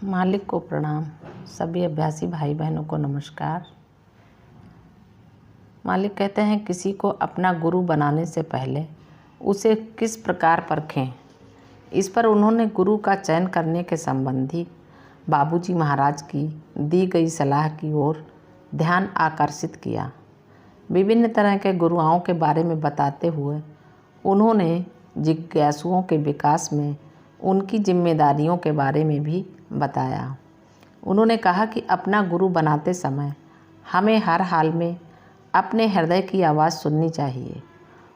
मालिक को प्रणाम। सभी अभ्यासी भाई बहनों को नमस्कार। मालिक कहते हैं किसी को अपना गुरु बनाने से पहले उसे किस प्रकार परखें। इस पर उन्होंने गुरु का चयन करने के संबंधी बाबूजी महाराज की दी गई सलाह की ओर ध्यान आकर्षित किया। विभिन्न तरह के गुरुओं के बारे में बताते हुए उन्होंने जिज्ञासुओं के विकास में उनकी जिम्मेदारियों के बारे में भी बताया। उन्होंने कहा कि अपना गुरु बनाते समय हमें हर हाल में अपने हृदय की आवाज़ सुननी चाहिए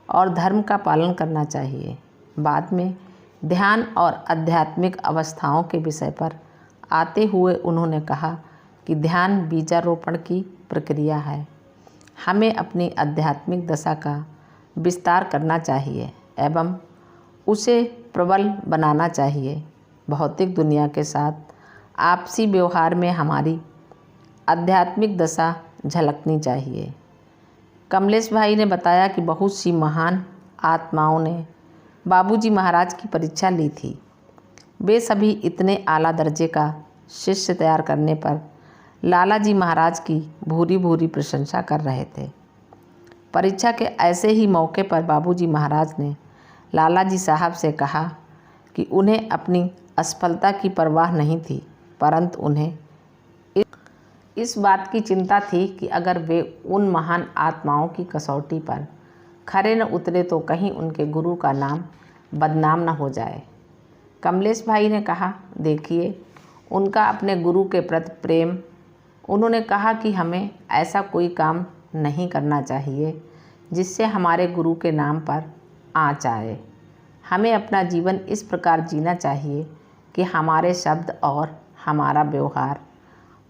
और धर्म का पालन करना चाहिए। बाद में ध्यान और आध्यात्मिक अवस्थाओं के विषय पर आते हुए उन्होंने कहा कि ध्यान बीजारोपण की प्रक्रिया है। हमें अपनी आध्यात्मिक दशा का विस्तार करना चाहिए एवं उसे प्रबल बनाना चाहिए। भौतिक दुनिया के साथ आपसी व्यवहार में हमारी आध्यात्मिक दशा झलकनी चाहिए। कमलेश भाई ने बताया कि बहुत सी महान आत्माओं ने बाबूजी महाराज की परीक्षा ली थी। वे सभी इतने आला दर्जे का शिष्य तैयार करने पर लालाजी महाराज की भूरी भूरी प्रशंसा कर रहे थे। परीक्षा के ऐसे ही मौके पर बाबूजी महाराज ने लालाजी साहब से कहा कि उन्हें अपनी असफलता की परवाह नहीं थी, परंतु उन्हें इस बात की चिंता थी कि अगर वे उन महान आत्माओं की कसौटी पर खरे न उतरे तो कहीं उनके गुरु का नाम बदनाम न हो जाए। कमलेश भाई ने कहा, देखिए उनका अपने गुरु के प्रति प्रेम। उन्होंने कहा कि हमें ऐसा कोई काम नहीं करना चाहिए जिससे हमारे गुरु के नाम पर आँच आए। हमें अपना जीवन इस प्रकार जीना चाहिए कि हमारे शब्द और हमारा व्यवहार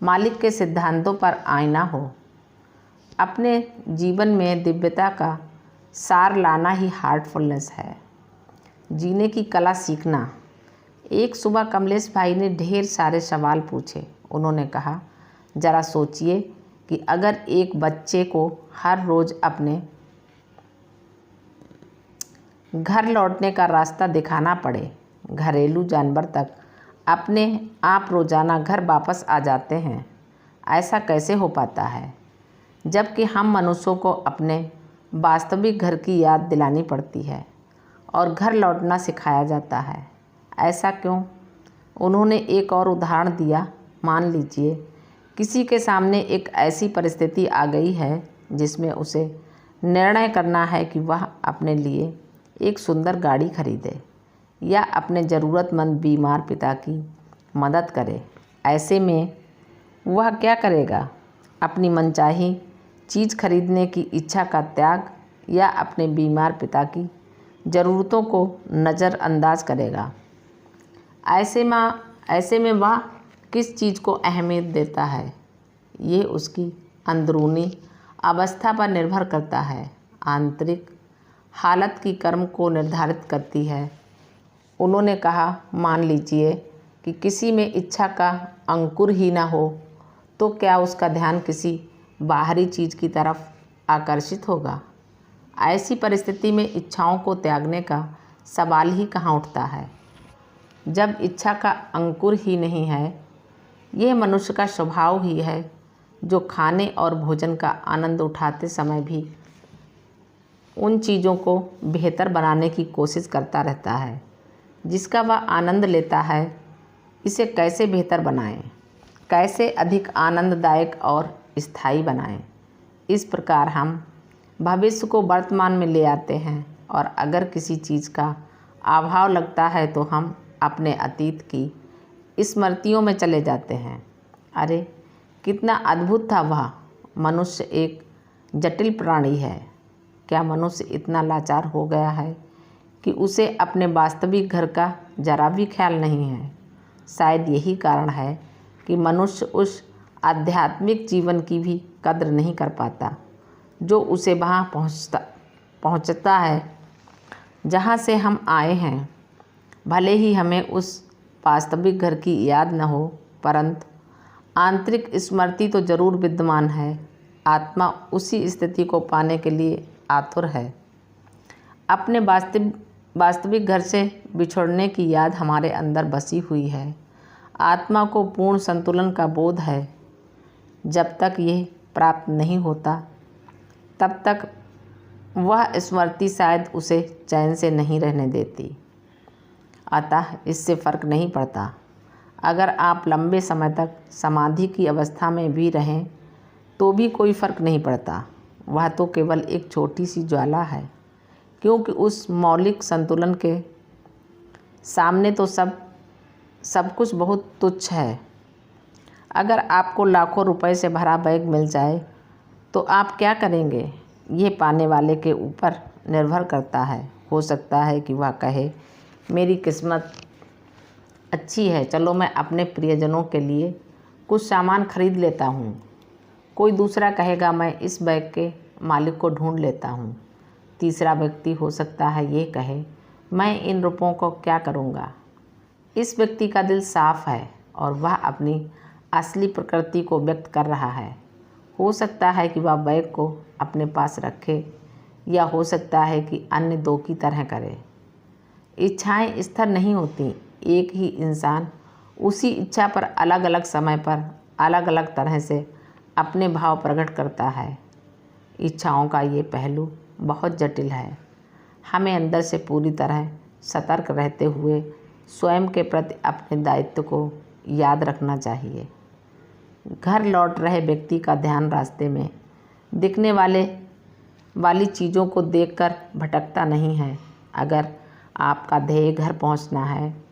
मालिक के सिद्धांतों पर आईना हो। अपने जीवन में दिव्यता का सार लाना ही हार्टफुलनेस है, जीने की कला सीखना। एक सुबह कमलेश भाई ने ढेर सारे सवाल पूछे। उन्होंने कहा, ज़रा सोचिए कि अगर एक बच्चे को हर रोज़ अपने घर लौटने का रास्ता दिखाना पड़े, घरेलू जानवर तक अपने आप रोज़ाना घर वापस आ जाते हैं, ऐसा कैसे हो पाता है? जबकि हम मनुष्यों को अपने वास्तविक घर की याद दिलानी पड़ती है और घर लौटना सिखाया जाता है, ऐसा क्यों? उन्होंने एक और उदाहरण दिया। मान लीजिए किसी के सामने एक ऐसी परिस्थिति आ गई है जिसमें उसे निर्णय करना है कि वह अपने लिए एक सुंदर गाड़ी खरीदे या अपने ज़रूरतमंद बीमार पिता की मदद करे। ऐसे में वह क्या करेगा? अपनी मनचाही चीज़ खरीदने की इच्छा का त्याग या अपने बीमार पिता की ज़रूरतों को नज़रअंदाज करेगा? ऐसे में वह किस चीज़ को अहमियत देता है? ये उसकी अंदरूनी अवस्था पर निर्भर करता है। आंतरिक हालत की कर्म को निर्धारित करती है। उन्होंने कहा, मान लीजिए कि किसी में इच्छा का अंकुर ही ना हो तो क्या उसका ध्यान किसी बाहरी चीज़ की तरफ आकर्षित होगा? ऐसी परिस्थिति में इच्छाओं को त्यागने का सवाल ही कहाँ उठता है, जब इच्छा का अंकुर ही नहीं है। यह मनुष्य का स्वभाव ही है जो खाने और भोजन का आनंद उठाते समय भी उन चीज़ों को बेहतर बनाने की कोशिश करता रहता है जिसका वह आनंद लेता है। इसे कैसे बेहतर बनाएं, कैसे अधिक आनंददायक और स्थायी बनाएं। इस प्रकार हम भविष्य को वर्तमान में ले आते हैं और अगर किसी चीज़ का अभाव लगता है तो हम अपने अतीत की स्मृतियों में चले जाते हैं। अरे कितना अद्भुत था वह! मनुष्य एक जटिल प्राणी है। क्या मनुष्य इतना लाचार हो गया है कि उसे अपने वास्तविक घर का जरा भी ख्याल नहीं है? शायद यही कारण है कि मनुष्य उस आध्यात्मिक जीवन की भी कद्र नहीं कर पाता जो उसे वहाँ पहुँचता है जहाँ से हम आए हैं। भले ही हमें उस वास्तविक घर की याद न हो, परंतु आंतरिक स्मृति तो जरूर विद्यमान है। आत्मा उसी स्थिति को पाने के लिए आतुर है। अपने वास्तविक घर से बिछुड़ने की याद हमारे अंदर बसी हुई है। आत्मा को पूर्ण संतुलन का बोध है। जब तक ये प्राप्त नहीं होता तब तक वह स्मृति शायद उसे चैन से नहीं रहने देती। अतः इससे फर्क नहीं पड़ता अगर आप लंबे समय तक समाधि की अवस्था में भी रहें तो भी कोई फर्क नहीं पड़ता। वह तो केवल एक छोटी सी ज्वाला है, क्योंकि उस मौलिक संतुलन के सामने तो सब कुछ बहुत तुच्छ है। अगर आपको लाखों रुपए से भरा बैग मिल जाए तो आप क्या करेंगे, ये पाने वाले के ऊपर निर्भर करता है। हो सकता है कि वह कहे, मेरी किस्मत अच्छी है, चलो मैं अपने प्रियजनों के लिए कुछ सामान खरीद लेता हूँ। कोई दूसरा कहेगा, मैं इस बैग के मालिक को ढूंढ लेता हूँ। तीसरा व्यक्ति हो सकता है ये कहे, मैं इन रुपयों को क्या करूँगा। इस व्यक्ति का दिल साफ है और वह अपनी असली प्रकृति को व्यक्त कर रहा है। हो सकता है कि वह बैग को अपने पास रखे, या हो सकता है कि अन्य दो की तरह करे। इच्छाएं स्थिर नहीं होती। एक ही इंसान उसी इच्छा पर अलग अलग समय पर अलग अलग तरह से अपने भाव प्रकट करता है। इच्छाओं का ये पहलू बहुत जटिल है। हमें अंदर से पूरी तरह सतर्क रहते हुए स्वयं के प्रति अपने दायित्व को याद रखना चाहिए। घर लौट रहे व्यक्ति का ध्यान रास्ते में दिखने वाली चीज़ों को देखकर भटकता नहीं है। अगर आपका ध्येय घर पहुंचना है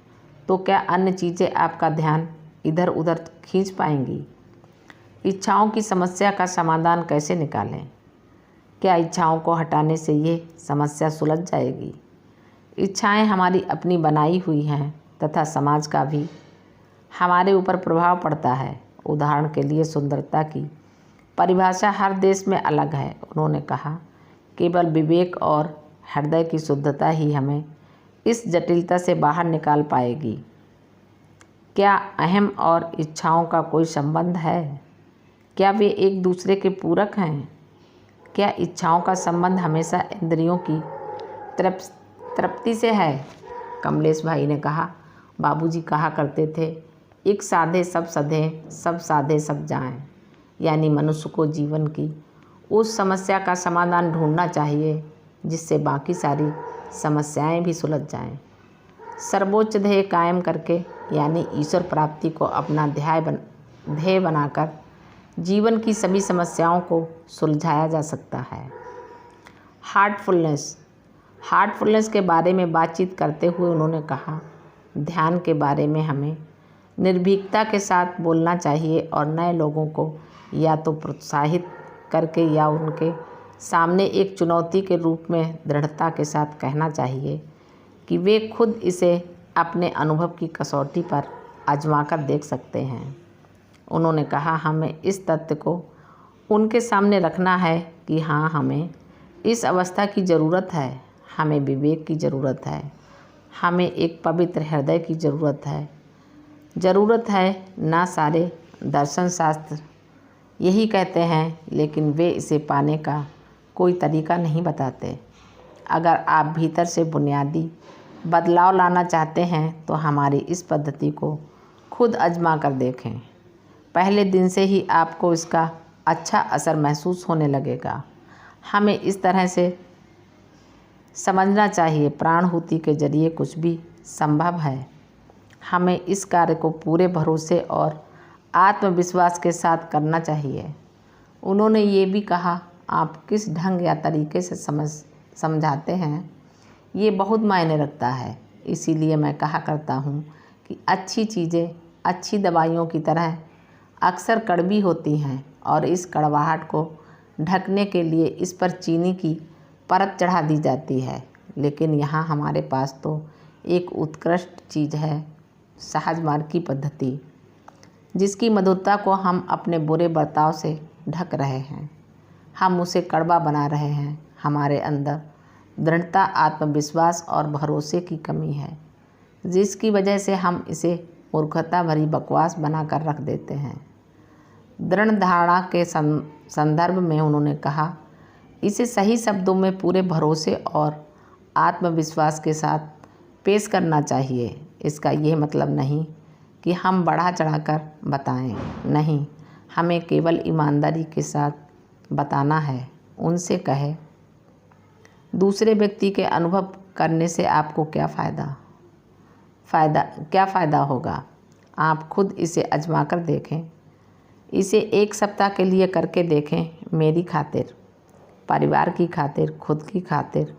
तो क्या अन्य चीज़ें आपका ध्यान इधर उधर खींच पाएंगी। इच्छाओं की समस्या का समाधान कैसे निकालें। क्या इच्छाओं को हटाने से ये समस्या सुलझ जाएगी। इच्छाएं हमारी अपनी बनाई हुई हैं तथा समाज का भी हमारे ऊपर प्रभाव पड़ता है। उदाहरण के लिए सुंदरता की परिभाषा हर देश में अलग है। उन्होंने कहा, केवल विवेक और हृदय की शुद्धता ही हमें इस जटिलता से बाहर निकाल पाएगी। क्या अहम और इच्छाओं का कोई संबंध है? क्या वे एक दूसरे के पूरक हैं? क्या इच्छाओं का संबंध हमेशा इंद्रियों की तृप्ति से है? कमलेश भाई ने कहा, बाबूजी कहा करते थे, एक साधे सब सधे, सब साधे सब जाएं। यानी मनुष्य को जीवन की उस समस्या का समाधान ढूंढना चाहिए जिससे बाकी सारी समस्याएं भी सुलझ जाएं। सर्वोच्च ध्येय कायम करके यानी ईश्वर प्राप्ति को अपना ध्येय बनाकर जीवन की सभी समस्याओं को सुलझाया जा सकता है। हार्टफुलनेस के बारे में बातचीत करते हुए उन्होंने कहा, ध्यान के बारे में हमें निर्भीकता के साथ बोलना चाहिए और नए लोगों को या तो प्रोत्साहित करके या उनके सामने एक चुनौती के रूप में दृढ़ता के साथ कहना चाहिए कि वे खुद इसे अपने अनुभव की कसौटी पर आजमा कर देख सकते हैं। उन्होंने कहा, हमें इस तथ्य को उनके सामने रखना है कि हाँ, हमें इस अवस्था की ज़रूरत है, हमें विवेक की ज़रूरत है, हमें एक पवित्र हृदय की ज़रूरत है। ना सारे दर्शन शास्त्र यही कहते हैं, लेकिन वे इसे पाने का कोई तरीका नहीं बताते। अगर आप भीतर से बुनियादी बदलाव लाना चाहते हैं तो हमारी इस पद्धति को खुद आजमा कर देखें। पहले दिन से ही आपको इसका अच्छा असर महसूस होने लगेगा। हमें इस तरह से समझना चाहिए, प्राणाहुति के जरिए कुछ भी संभव है। हमें इस कार्य को पूरे भरोसे और आत्मविश्वास के साथ करना चाहिए। उन्होंने ये भी कहा, आप किस ढंग या तरीके से समझाते हैं ये बहुत मायने रखता है। इसीलिए मैं कहा करता हूँ कि अच्छी चीज़ें अच्छी दवाइयों की तरह अक्सर कड़वी होती हैं और इस कड़वाहट को ढकने के लिए इस पर चीनी की परत चढ़ा दी जाती है। लेकिन यहाँ हमारे पास तो एक उत्कृष्ट चीज़ है, सहज मार्ग की पद्धति, जिसकी मधुरता को हम अपने बुरे बर्ताव से ढक रहे हैं। हम उसे कड़वा बना रहे हैं। हमारे अंदर दृढ़ता, आत्मविश्वास और भरोसे की कमी है, जिसकी वजह से हम इसे मूर्खता भरी बकवास बनाकर रख देते हैं। दृढ़ धारणा के संदर्भ में उन्होंने कहा, इसे सही शब्दों में पूरे भरोसे और आत्मविश्वास के साथ पेश करना चाहिए। इसका यह मतलब नहीं कि हम बढ़ा चढ़ाकर बताएं, नहीं, हमें केवल ईमानदारी के साथ बताना है। उनसे कहे, दूसरे व्यक्ति के अनुभव करने से आपको क्या फ़ायदा होगा। आप खुद इसे आजमा कर देखें। इसे 1 सप्ताह के लिए करके देखें, मेरी खातिर, परिवार की खातिर, खुद की खातिर,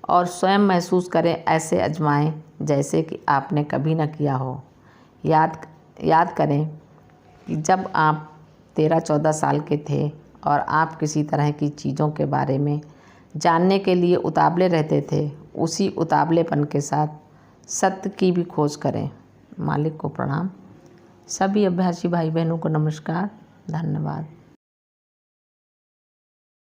और स्वयं महसूस करें, ऐसे आजमाएं जैसे कि आपने कभी न किया हो। याद करें कि जब आप 13-14 साल के थे और आप किसी तरह की चीज़ों के बारे में जानने के लिए उतावले रहते थे, उसी उतावलेपन के साथ सत्य की भी खोज करें। मालिक को प्रणाम। सभी अभ्यासी भाई बहनों को नमस्कार। धन्यवाद।